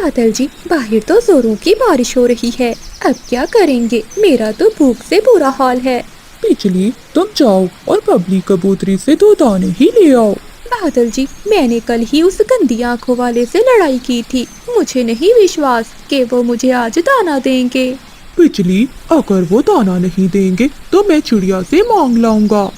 बादल जी, बाहर तो जोरों की बारिश हो रही है। अब क्या करेंगे? मेरा तो भूख से बुरा हाल है। बिजली, तुम जाओ और बबली कबूतरी से 2 दाने ही ले आओ। बादल जी, मैंने कल ही उस गंदी आंखों वाले से लड़ाई की थी। मुझे नहीं विश्वास कि वो मुझे आज दाना देंगे। बिजली, अगर वो दाना नहीं देंगे तो मैं चिड़िया से मांग लाऊंगा।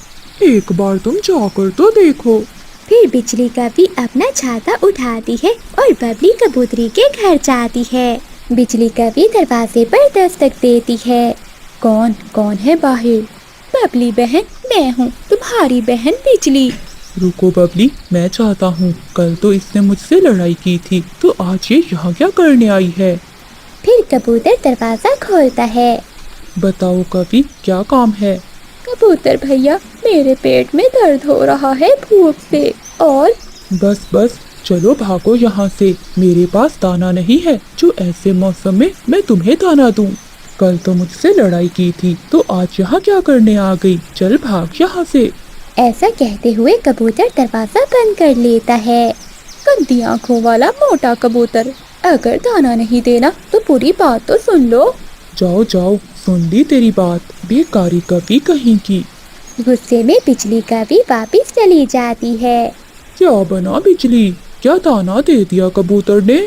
एक बार तुम जाकर तो देखो। फिर बिजली कभी अपना छाता उठाती है और बबली कबूतरी के घर जाती है। बिजली कभी दरवाजे पर दस्तक देती है। कौन कौन है बाहर? बबली बहन, मैं हूँ तुम्हारी बहन बिजली। रुको बबली, मैं चाहता हूँ, कल तो इसने मुझसे लड़ाई की थी, तो आज ये यहाँ क्या करने आई है? फिर कबूतर दरवाजा खोलता है। बताओ कभी, क्या काम है? कबूतर भैया, मेरे पेट में दर्द हो रहा है भूख से। और बस बस, चलो भागो यहाँ से। मेरे पास दाना नहीं है जो ऐसे मौसम में मैं तुम्हें दाना दूं। कल तो मुझसे लड़ाई की थी, तो आज यहाँ क्या करने आ गई? चल भाग यहाँ से। ऐसा कहते हुए कबूतर दरवाजा बंद कर लेता है। गंदी आंखों वाला मोटा कबूतर, अगर दाना नहीं देना तो पूरी बात तो सुन लो। जाओ जाओ, सुन ली तेरी बात, बेकारी कभी कहीं की। गुस्से में बिजली कभी वापिस चली जाती है। क्या बना बिजली? क्या दाना दे दिया कबूतर ने?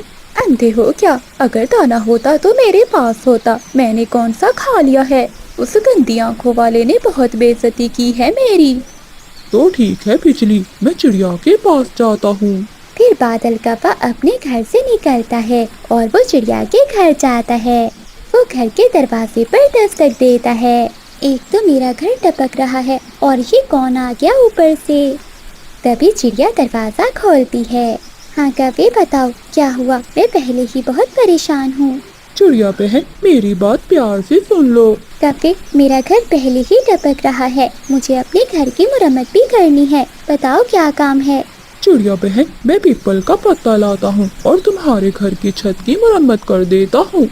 अंधे हो क्या? अगर दाना होता तो मेरे पास होता, मैंने कौन सा खा लिया है। उस गंदी आंखों वाले ने बहुत बेइज्जती की है मेरी। तो ठीक है बिजली, मैं चिड़िया के पास जाता हूँ। फिर बादल कव्वा अपने घर से निकलता है और वो चिड़िया के घर जाता है। वो घर के दरवाजे पर दस्तक देता है। एक तो मेरा घर टपक रहा है और ये कौन आ गया ऊपर से? तभी चिड़िया दरवाजा खोलती है। हाँ कव्वे, बताओ क्या हुआ? मैं पहले ही बहुत परेशान हूँ। चिड़िया बहन, मेरी बात प्यार से सुन लो। कव्वे, मेरा घर पहले ही टपक रहा है, मुझे अपने घर की मुरम्मत भी करनी है। बताओ क्या काम है? चिड़िया बहन, मैं पीपल का पत्ता लाता हूँ और तुम्हारे घर की छत की मुरम्मत कर देता हूँ,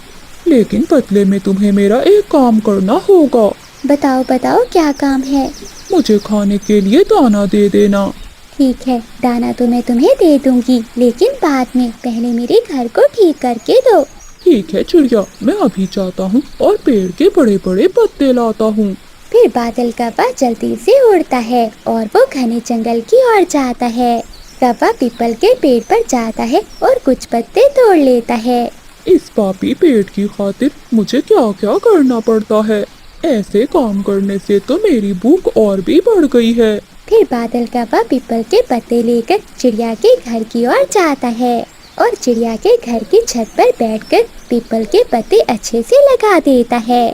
लेकिन बदले में तुम्हें मेरा एक काम करना होगा। बताओ बताओ क्या काम है? मुझे खाने के लिए दाना दे देना। ठीक है, दाना तो मैं तुम्हें दे दूंगी, लेकिन बाद में। पहले मेरे घर को ठीक करके दो। ठीक है चिड़िया, मैं अभी जाता हूँ और पेड़ के बड़े बड़े पत्ते लाता हूँ। फिर बादल कव्वा जल्दी से उड़ता है और वो घने जंगल की ओर जाता है। कव्वा पीपल के पेड़ पर जाता है और कुछ पत्ते तोड़ लेता है। इस पापी पेड़ की खातिर मुझे क्या क्या करना पड़ता है। ऐसे काम करने से तो मेरी भूख और भी बढ़ गई है। फिर बादल कव्वा पीपल के पत्ते लेकर चिड़िया के घर की ओर जाता है और चिड़िया के घर की छत पर बैठकर पीपल के पत्ते अच्छे से लगा देता है।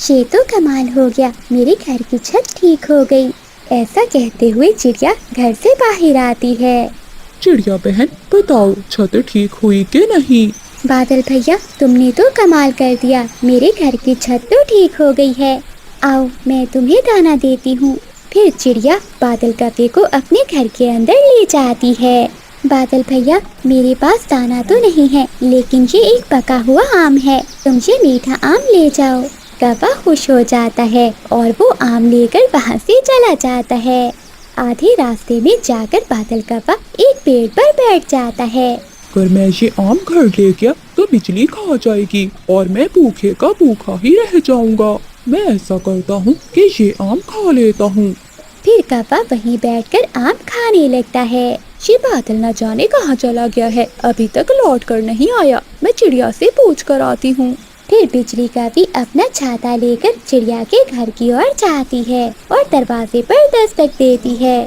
ये तो कमाल हो गया, मेरे घर की छत ठीक हो गई। ऐसा कहते हुए चिड़िया घर से बाहर आती है। चिड़िया बहन, बताओ छत ठीक हुई कि नहीं? बादल भैया, तुमने तो कमाल कर दिया, मेरे घर की छत तो ठीक हो गई है। आओ, मैं तुम्हें दाना देती हूँ। फिर चिड़िया बादल कव्वे को अपने घर के अंदर ले जाती है। बादल भैया, मेरे पास दाना तो नहीं है, लेकिन ये एक पका हुआ आम है, तुम ये मीठा आम ले जाओ। कव्वा खुश हो जाता है और वो आम लेकर वहाँ से चला जाता है। आधे रास्ते में जाकर बादल कव्वा एक पेड़ पर बैठ जाता है। अगर मैं ये आम घर ले गया तो बिजली खा जाएगी और मैं भूखे का भूखा ही रह जाऊंगा। मैं ऐसा करता हूँ कि ये आम खा लेता हूँ। फिर कव्वा वहीं बैठकर आम खाने लगता है। ये बादल न जाने कहाँ चला गया है, अभी तक लौट कर नहीं आया। मैं चिड़िया से पूछ कर आती हूँ। फिर बिजली कव्वी अपना छाता लेकर चिड़िया के घर की ओर जाती है और दरवाजे पर दस्तक देती है।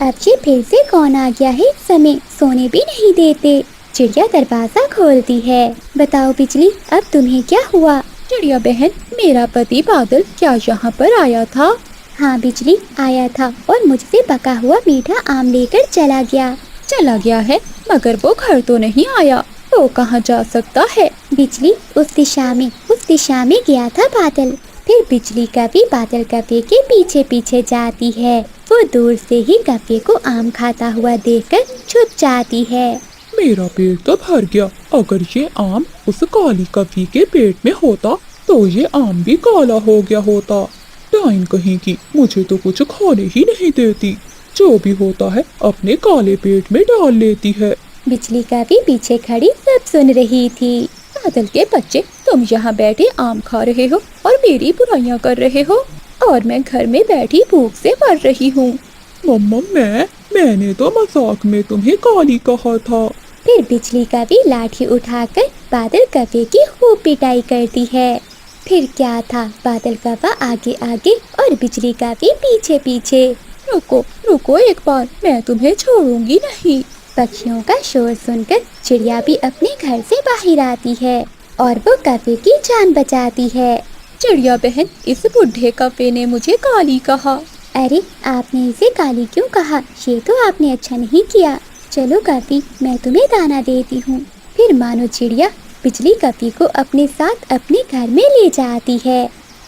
अब ये फिर से कौन आ गया है? इस समय सोने भी नहीं देते। चिड़िया दरवाजा खोलती है। बताओ बिजली, अब तुम्हें क्या हुआ? चिड़िया बहन, मेरा पति बादल क्या यहाँ पर आया था? हाँ बिजली, आया था और मुझसे पका हुआ मीठा आम लेकर चला गया। चला गया है, मगर वो घर तो नहीं आया। वो कहाँ जा सकता है? बिजली, उस दिशा में गया था बादल। फिर बिजली कव्वी बादल कव्वे के पीछे पीछे जाती है। वो दूर से ही कव्वे को आम खाता हुआ देखकर छुप जाती है। मेरा पेट तो भर गया। अगर ये आम उस काली कव्वी के पेट में होता तो ये आम भी काला हो गया होता। डाइन कहीं की, मुझे तो कुछ खाने ही नहीं देती। जो भी होता है अपने काले पेट में डाल लेती है। बिजली का भी पीछे खड़ी सब सुन रही थी। बादल के बच्चे, तुम यहाँ बैठे आम खा रहे हो और मेरी बुराइयां कर रहे हो, और मैं घर में बैठी भूख से मर रही हूँ। मम्मा मैंने तो मजाक में तुम्हें काली कहा था। फिर बिजली का भी लाठी उठाकर बादल कव्वे की खूब पिटाई करती है। फिर क्या था, बादल कव्वा आगे आगे और बिजली का भी पीछे पीछे। रुको रुको एक बार, मैं तुम्हें छोड़ूंगी नहीं। पक्षियों का शोर सुनकर चिड़िया भी अपने घर से बाहर आती है और वो कव्वे की जान बचाती है। चिड़िया बहन, इस बुढ़े कव्वे ने मुझे काली कहा। अरे आपने इसे काली क्यों कहा? ये तो आपने अच्छा नहीं किया। चलो कव्वी, मैं तुम्हें दाना देती हूँ। फिर मानो चिड़िया बिजली कव्वी को अपने साथ अपने घर में ले जाती है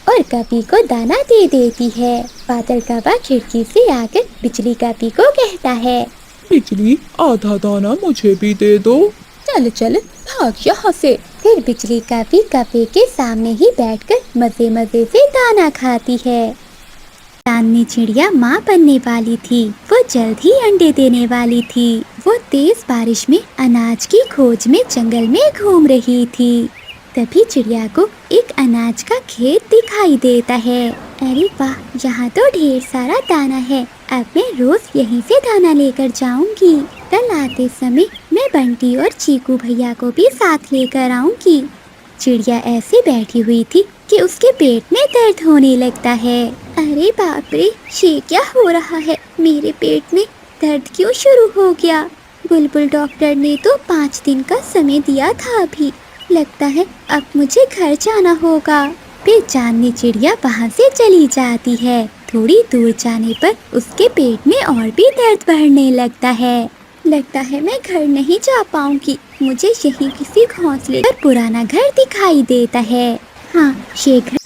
और कव्वी को दाना दे देती है। बादल कव्वा खिड़की से आकर बिजली कव्वी को कहता है, बिजली आधा दाना मुझे भी दे दो। चल चल भाग यहाँ से। फिर बिजली कव्वी कव्वे के सामने ही बैठकर मजे मजे से दाना खाती है। चांदनी चिड़िया माँ बनने वाली थी। वो जल्द ही अंडे देने वाली थी। वो तेज बारिश में अनाज की खोज में जंगल में घूम रही थी। तभी चिड़िया को एक अनाज का खेत दिखाई देता है। अरे वाह, यहाँ तो ढेर सारा दाना है। अब मैं रोज यहीं से दाना लेकर जाऊंगी। कल आते समय मैं बंटी और चीकू भैया को भी साथ लेकर आऊंगी। चिड़िया ऐसे बैठी हुई थी कि उसके पेट में दर्द होने लगता है। अरे बाप रे, ये क्या हो रहा है? मेरे पेट में दर्द क्यों शुरू हो गया? बुलबुल डॉक्टर ने तो 5 दिन का समय दिया था अभी। लगता है अब मुझे घर जाना होगा। फिर चांदनी चिड़िया वहाँ से चली जाती है। थोड़ी दूर जाने पर उसके पेट में और भी दर्द बढ़ने लगता है। लगता है मैं घर नहीं जा पाऊंगी। मुझे यहीं किसी घोंसले पर पुराना घर दिखाई देता है। हाँ, ये घर।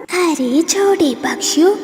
अरे छोटे पक्षियों,